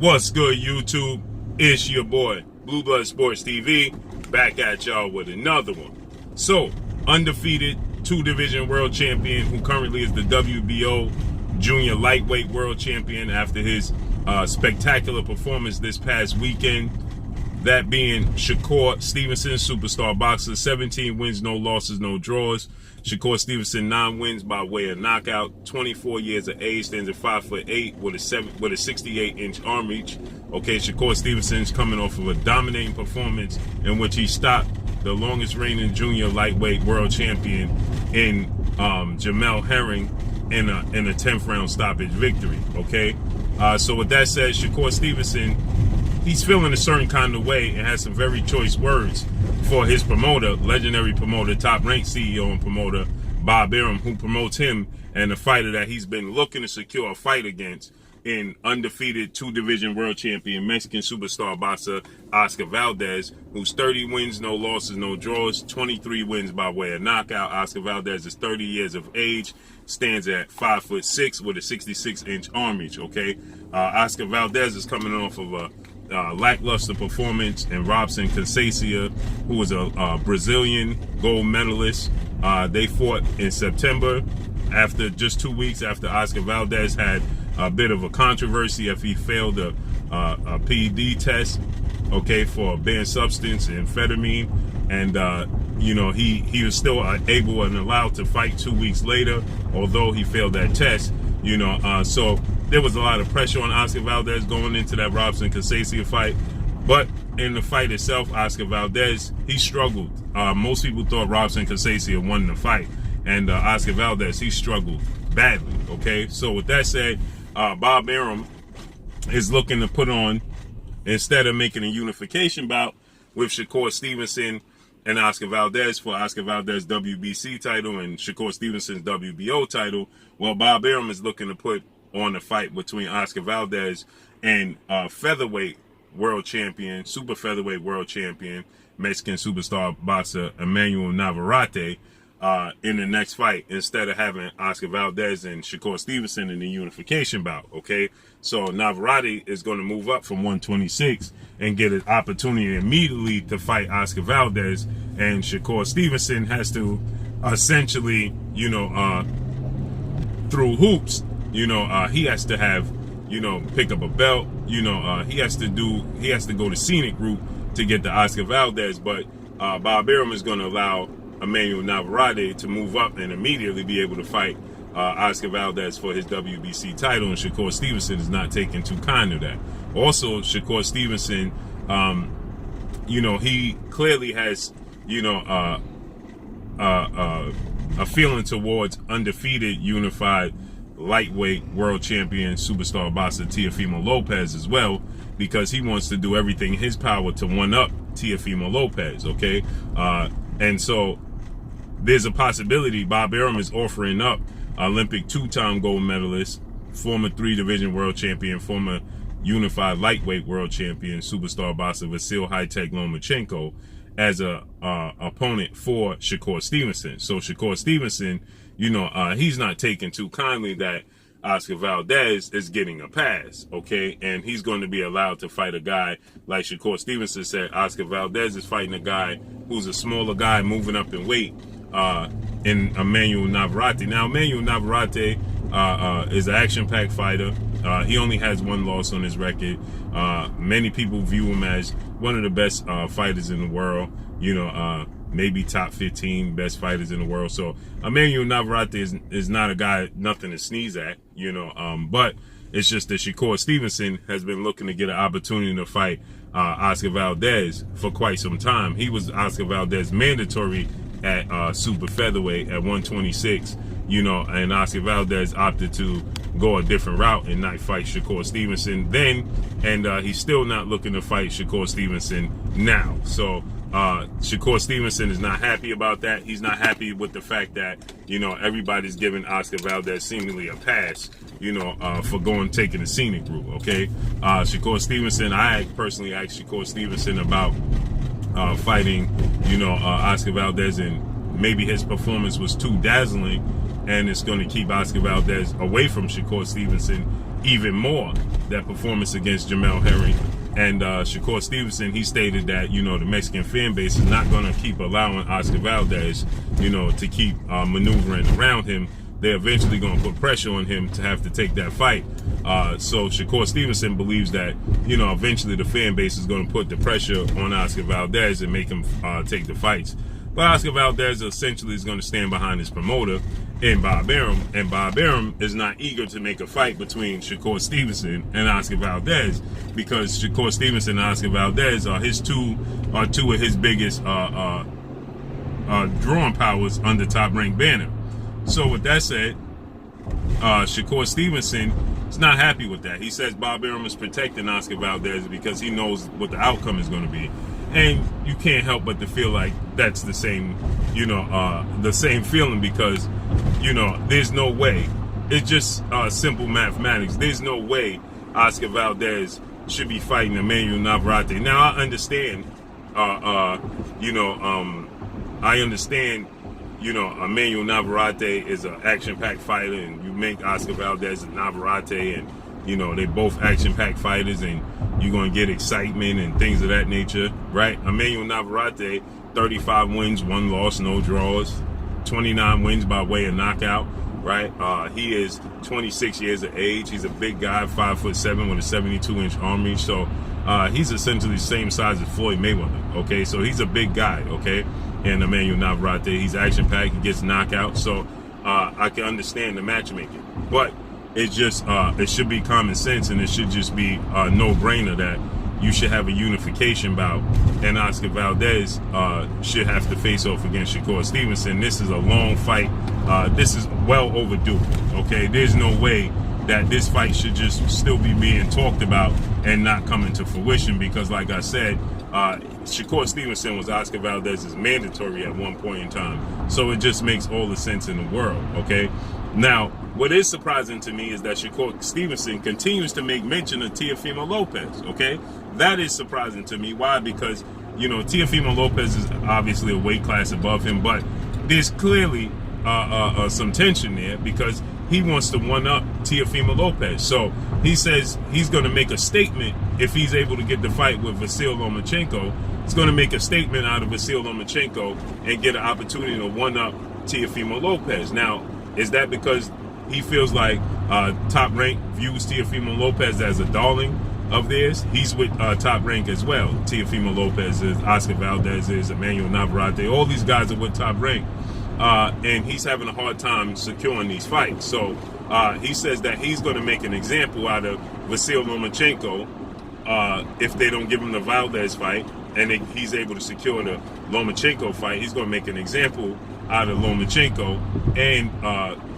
What's good, YouTube? It's your boy, Blue Blood Sports TV, back at y'all with another one. So, undefeated two-division world champion who currently is the WBO junior lightweight world champion after his spectacular performance this past weekend. That being Shakur Stevenson, superstar boxer, 17 wins, no losses, no draws. Shakur Stevenson, 9 wins by way of knockout, 24 years of age, stands at 5'8" with a 68-inch arm reach. Okay, Shakur Stevenson's coming off of a dominating performance in which he stopped the longest reigning junior lightweight world champion in Jamel Herring in a 10th round stoppage victory. Okay, so with that said, Shakur Stevenson, he's feeling a certain kind of way and has some very choice words for his promoter, legendary promoter, top-ranked CEO and promoter, Bob Arum, who promotes him and the fighter that he's been looking to secure a fight against in undefeated two-division world champion, Mexican superstar boxer Oscar Valdez, who's 30 wins, no losses, no draws, 23 wins by way of knockout. Oscar Valdez is 30 years of age, stands at 5'6" with a 66-inch arm reach, okay? Oscar Valdez is coming off of a lackluster performance in Robson Conceição, who was a Brazilian gold medalist. They fought in September after just 2 weeks after Oscar Valdez had a bit of a controversy if he failed a PED test, okay, for a banned substance, amphetamine, and you know, he was still able and allowed to fight 2 weeks later, although he failed that test, you know, so there was a lot of pressure on Oscar Valdez going into that Robson Conceição fight. But in the fight itself, Oscar Valdez, he struggled. Most people thought Robson Conceição won the fight. And Oscar Valdez, he struggled badly, okay? So with that said, Bob Arum is looking to put on, instead of making a unification bout with Shakur Stevenson and Oscar Valdez for Oscar Valdez WBC title and Shakur Stevenson's WBO title, well, Bob Arum is looking to put on a fight between Oscar Valdez and featherweight world champion, super featherweight world champion, Mexican superstar boxer Emmanuel Navarrete in the next fight, instead of having Oscar Valdez and Shakur Stevenson in the unification bout, okay? So Navarrete is going to move up from 126 and get an opportunity immediately to fight Oscar Valdez, and Shakur Stevenson has to essentially, you know, through hoops, you know, he has to have, you know, pick up a belt, you know, he has to go the scenic route to get to Oscar Valdez, but Bob Arum is going to allow Emmanuel Navarrete to move up and immediately be able to fight Oscar Valdez for his WBC title, and Shakur Stevenson is not taking too kind of that. Also, Shakur Stevenson, you know, he clearly has, you know, a feeling towards undefeated unified lightweight world champion superstar boxer TEOFIMO Lopez as well, because he wants to do everything in his power to one-up TEOFIMO Lopez, okay? And so there's a possibility Bob Arum is offering up Olympic 2-time gold medalist, former 3-division world champion, former unified lightweight world champion, superstar boxer Vasily Lomachenko as a opponent for Shakur Stevenson. So Shakur Stevenson, you know, he's not taking too kindly that Oscar Valdez is getting a pass, okay? And he's going to be allowed to fight a guy, like Shakur Stevenson said, Oscar Valdez is fighting a guy who's a smaller guy moving up in weight in Emmanuel Navarrete. Now, Emmanuel Navarrete is an action-packed fighter. He only has 1 loss on his record. Many people view him as one of the best fighters in the world, you know, maybe top 15 best fighters in the world. So Emmanuel Navarrete is not a guy, nothing to sneeze at, you know, but it's just that Shakur Stevenson has been looking to get an opportunity to fight Oscar Valdez for quite some time. He was Oscar Valdez mandatory at super featherweight at 126, you know, and Oscar Valdez opted to go a different route and not fight Shakur Stevenson then, and he's still not looking to fight Shakur Stevenson now. So Shakur Stevenson is not happy about that. He's not happy with the fact that, you know, everybody's giving Oscar Valdez seemingly a pass, you know, for taking the scenic route, okay? Shakur Stevenson, I personally asked Shakur Stevenson about fighting, you know, Oscar Valdez, and maybe his performance was too dazzling, and it's going to keep Oscar Valdez away from Shakur Stevenson even more that performance against Jamel Herring. And Shakur Stevenson, he stated that, you know, the Mexican fan base is not going to keep allowing Oscar Valdez, you know, to keep maneuvering around him. They're eventually going to put pressure on him to have to take that fight. So Shakur Stevenson believes that, you know, eventually the fan base is going to put the pressure on Oscar Valdez and make him take the fights. But Oscar Valdez essentially is going to stand behind his promoter in Bob Arum, and Bob Arum is not eager to make a fight between Shakur Stevenson and Oscar Valdez, because Shakur Stevenson and Oscar Valdez are two of his biggest drawing powers under Top Rank banner. So with that said, Shakur Stevenson is not happy with that. He says Bob Arum is protecting Oscar Valdez because he knows what the outcome is going to be. And you can't help but to feel like that's the same, you know, the same feeling, because, you know, there's no way. It's just simple mathematics. There's no way Oscar Valdez should be fighting Emmanuel Navarrete. Now, I understand, you know, Emmanuel Navarrete is an action-packed fighter, and you make Oscar Valdez and Navarrete, and, you know, they both action-packed fighters, and you're going to get excitement and things of that nature, right? Emmanuel Navarrete, 35 wins, 1 loss, no draws, 29 wins by way of knockout, right? He is 26 years of age. He's a big guy, 5'7" with a 72-inch arm reach. So he's essentially the same size as Floyd Mayweather, okay? So he's a big guy, okay? And Emmanuel Navarrete, he's action-packed, he gets knocked, so I can understand the matchmaking. But it's just, it should be common sense, and it should just be a no-brainer that you should have a unification bout, and Oscar Valdez should have to face off against Shakur Stevenson. This is a long fight. This is well overdue, okay? There's no way that this fight should just still be being talked about and not coming to fruition, because, like I said, Shakur Stevenson was Oscar Valdez's mandatory at one point in time. So it just makes all the sense in the world, okay? Now, what is surprising to me is that Shakur Stevenson continues to make mention of TEOFIMO LOPEZ, okay? That is surprising to me. Why? Because, you know, TEOFIMO LOPEZ is obviously a weight class above him, but there's clearly some tension there, because he wants to one-up TEOFIMO LOPEZ. So he says he's going to make a statement if he's able to get the fight with Vasily Lomachenko. He's going to make a statement out of Vasily Lomachenko and get an opportunity to one-up TEOFIMO LOPEZ. Now, is that because he feels like Top Rank views TEOFIMO LOPEZ as a darling of theirs? He's with Top Rank as well. TEOFIMO LOPEZ is, Oscar Valdez is, Emmanuel Navarrete. All these guys are with Top Rank. And he's having a hard time securing these fights. So he says that he's going to make an example out of Vasily Lomachenko if they don't give him the Valdez fight, and he's able to secure the Lomachenko fight. He's going to make an example out of Lomachenko, and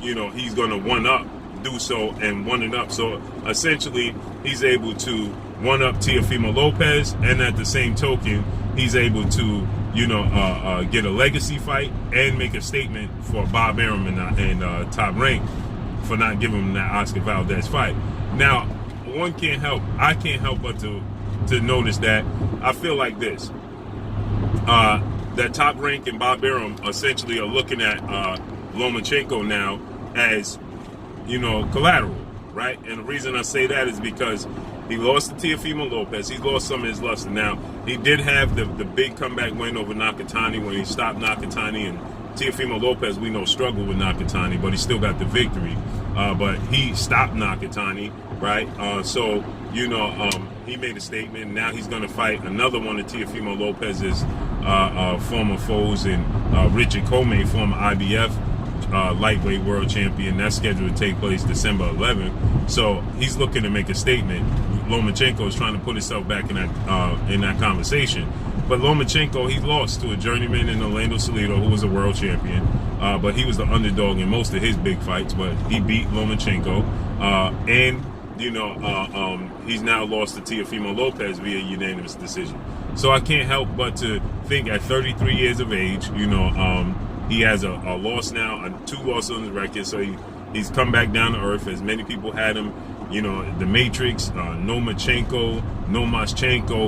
you know, he's going to one-up, do so, and one it up. So essentially, he's able to one-up TEOFIMO LOPEZ, and at the same token, he's able to, you know, get a legacy fight and make a statement for Bob Arum and Top Rank for not giving him that Oscar Valdez fight. Now, I can't help but to notice that I feel like this. That Top Rank and Bob Arum essentially are looking at Lomachenko now as, you know, collateral, right? And the reason I say that is because he lost to TEOFIMO LOPEZ. He lost some of his luster. Now, he did have the big comeback win over Nakatani when he stopped Nakatani, and TEOFIMO LOPEZ, we know, struggled with Nakatani, but he still got the victory. But he stopped Nakatani, right? So, you know, he made a statement. Now he's going to fight another one of TEOFIMO LOPEZ's former foes, and Richard Comey, former IBF lightweight world champion. That's scheduled to take place December 11th. So he's looking to make a statement. Lomachenko is trying to put himself back in that conversation. But Lomachenko, he lost to a journeyman in Orlando Salido, who was a world champion. But he was the underdog in most of his big fights. But he beat Lomachenko. And, you know, he's now lost to TEOFIMO LOPEZ via unanimous decision. So I can't help but to think at 33 years of age, you know, he has a loss now, 2 losses on his record. So he's come back down to earth, as many people had him. You know, the Matrix, Lomachenko,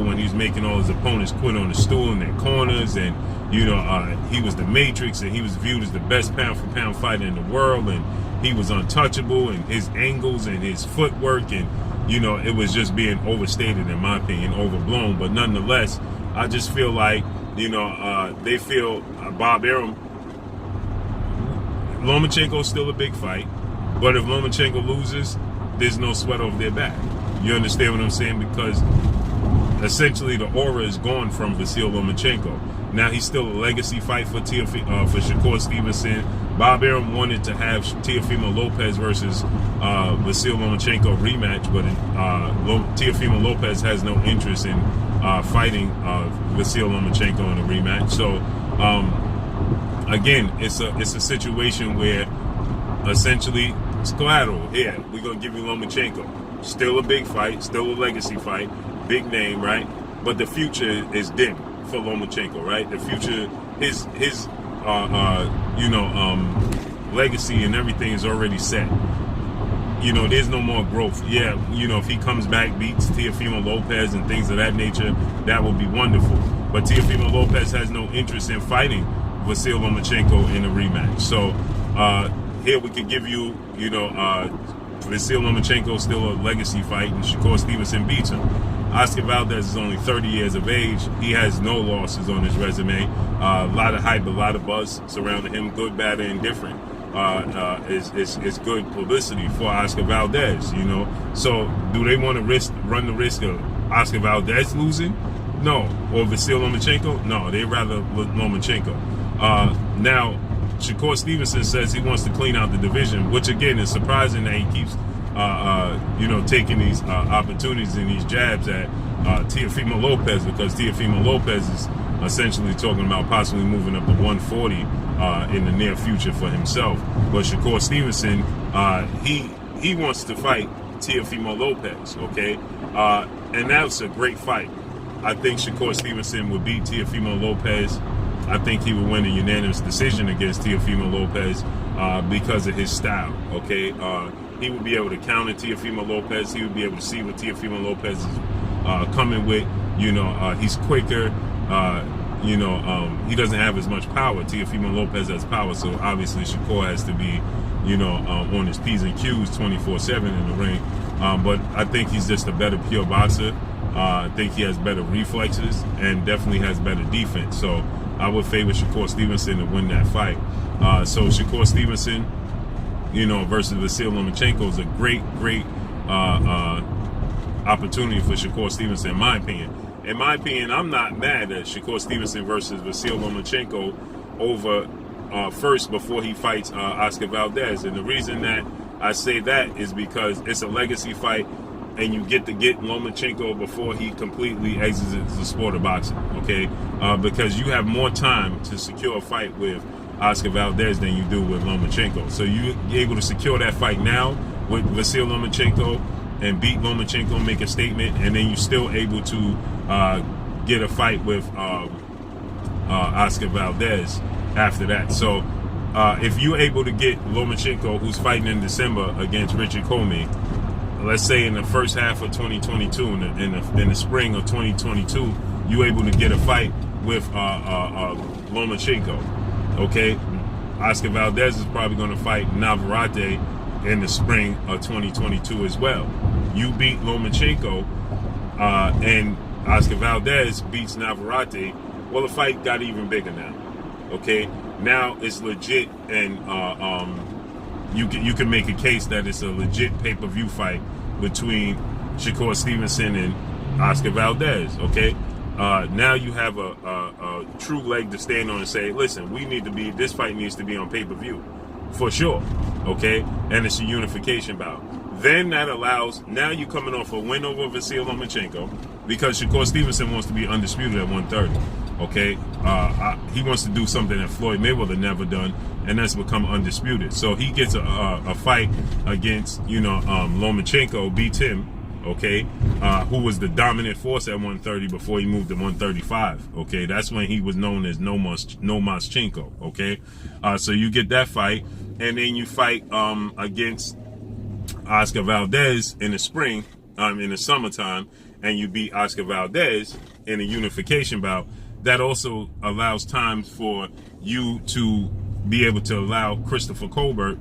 when he was making all his opponents quit on the stool in their corners, and, you know, he was the Matrix, and he was viewed as the best pound-for-pound fighter in the world, and he was untouchable, and his angles and his footwork, and you know, it was just being overstated, in my opinion, overblown. But nonetheless, I just feel like, you know, they feel Bob Arum, Lomachenko is still a big fight, but if Lomachenko loses, there's no sweat over their back. You understand what I'm saying? Because essentially the aura is gone from Vasily Lomachenko. Now he's still a legacy fight for Shakur Stevenson. Bob Arum wanted to have TEOFIMO LOPEZ versus Vasily Lomachenko rematch, but TEOFIMO LOPEZ has no interest in fighting Vasily Lomachenko in a rematch. So again, it's a situation where essentially it's collateral. Yeah, we're gonna give you Lomachenko. Still a big fight, still a legacy fight, big name, right? But the future is dim for Lomachenko, right? The future, his legacy and everything is already set. You know, there's no more growth. Yeah, you know, if he comes back, beats TEOFIMO LOPEZ and things of that nature, that would be wonderful. But TEOFIMO LOPEZ has no interest in fighting Vasily Lomachenko in a rematch. So here we could give you, you know, Vasily Lomachenko is still a legacy fight, and Shakur Stevenson beats him. Oscar Valdez is only 30 years of age. He has no losses on his resume. A lot of hype, a lot of buzz surrounding him, good, bad, and indifferent. Is good publicity for Oscar Valdez, you know. So do they want to run the risk of Oscar Valdez losing? No. Or Vasily Lomachenko? No, they'd rather Lomachenko. Now, Shakur Stevenson says he wants to clean out the division, which again is surprising that he keeps you know, taking these opportunities and these jabs at TEOFIMO LOPEZ, because TEOFIMO LOPEZ is essentially talking about possibly moving up to 140 in the near future for himself. But Shakur Stevenson, he wants to fight TEOFIMO LOPEZ, okay? And that's a great fight. I think Shakur Stevenson would beat TEOFIMO LOPEZ. I think he would win a unanimous decision against TEOFIMO LOPEZ because of his style, okay? He would be able to counter TEOFIMO LOPEZ. He would be able to see what TEOFIMO LOPEZ is coming with. You know, he's quicker. You know, he doesn't have as much power. TEOFIMO LOPEZ has power, so obviously Shakur has to be, you know, on his P's and Q's 24/7 in the ring. But I think he's just a better pure boxer. I think he has better reflexes and definitely has better defense. So I would favor Shakur Stevenson to win that fight. So Shakur Stevenson, you know, versus Vasily Lomachenko is a great opportunity for Shakur Stevenson, in my opinion. In my opinion, I'm not mad at Shakur Stevenson versus Vasily Lomachenko over first before he fights Oscar Valdez. And the reason that I say that is because it's a legacy fight, and you get to get Lomachenko before he completely exits the sport of boxing, okay? Because you have more time to secure a fight with Oscar Valdez than you do with Lomachenko. So you're able to secure that fight now with Vasily Lomachenko and beat Lomachenko, make a statement, and then you're still able to get a fight with Oscar Valdez after that. So if you're able to get Lomachenko, who's fighting in December against Richard Comey, let's say in the first half of 2022, in the spring of 2022, you're able to get a fight with Lomachenko. Okay, Oscar Valdez is probably going to fight Navarrete in the spring of 2022 as well. You beat Lomachenko, and Oscar Valdez beats Navarrete. Well, the fight got even bigger now. Okay, now it's legit, and you can make a case that it's a legit pay-per-view fight between Shakur Stevenson and Oscar Valdez. Okay. Now you have a true leg to stand on and say, listen, this fight needs to be on pay-per-view for sure, okay? And it's a unification bout. Then that allows, now you're coming off a win over Vasily Lomachenko, because Shakur Stevenson wants to be undisputed at 130, okay? He wants to do something that Floyd Mayweather never done, and that's become undisputed. So he gets a fight against, you know, Lomachenko, beats him, okay, who was the dominant force at 130 before he moved to 135, okay? That's when he was known as Lomachenko, okay? So you get that fight, and then you fight against Oscar Valdez in the spring, in the summertime, and you beat Oscar Valdez in a unification bout. That also allows time for you to be able to allow Christopher Colbert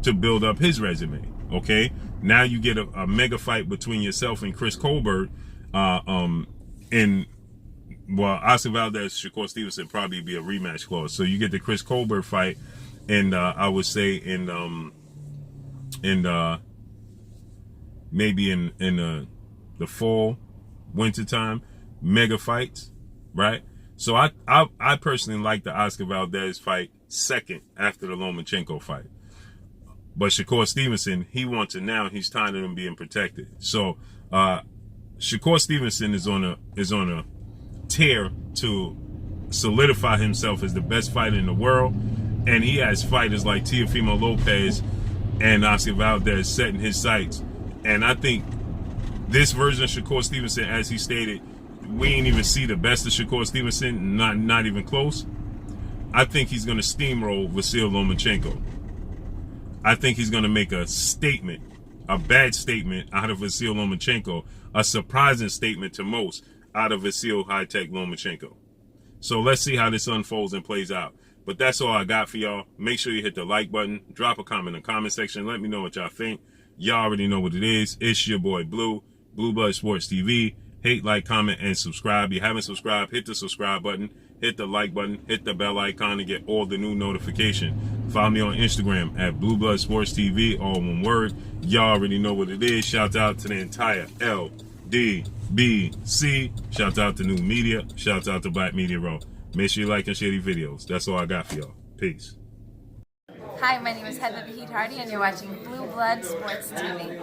to build up his resume. Okay, now you get a mega fight between yourself and Chris Colbert. In well, Oscar Valdez, Shakur Stevenson probably be a rematch clause. So you get the Chris Colbert fight, and I would say in maybe in the fall, winter time, mega fights, right? So I personally like the Oscar Valdez fight second after the Lomachenko fight. But Shakur Stevenson, he wants it now. He's tired of him being protected. So Shakur Stevenson is on a tear to solidify himself as the best fighter in the world, and he has fighters like TEOFIMO LOPEZ and Oscar Valdez setting his sights. And I think this version of Shakur Stevenson, as he stated, we ain't even see the best of Shakur Stevenson, not even close. I think he's going to steamroll Vasily Lomachenko. I think he's going to make a statement, a bad statement out of Vasily Lomachenko, a surprising statement to most out of Vasily high-tech Lomachenko. So let's see how this unfolds and plays out. But that's all I got for y'all. Make sure you hit the like button. Drop a comment in the comment section. Let me know what y'all think. Y'all already know what it is. It's your boy Blue, Blue Blood Sports TV. Hate, like, comment, and subscribe. If you haven't subscribed, hit the subscribe button, hit the like button, hit the bell icon to get all the new notification. Follow me on Instagram at Blue Blood Sports TV, all one word. Y'all already know what it is. Shout out to the entire LDBC. Shout out to New Media. Shout out to Black Media Row. Make sure you like and share these videos. That's all I got for y'all. Peace. Hi, my name is Heather Vahid Hardy, and you're watching Blue Blood Sports TV.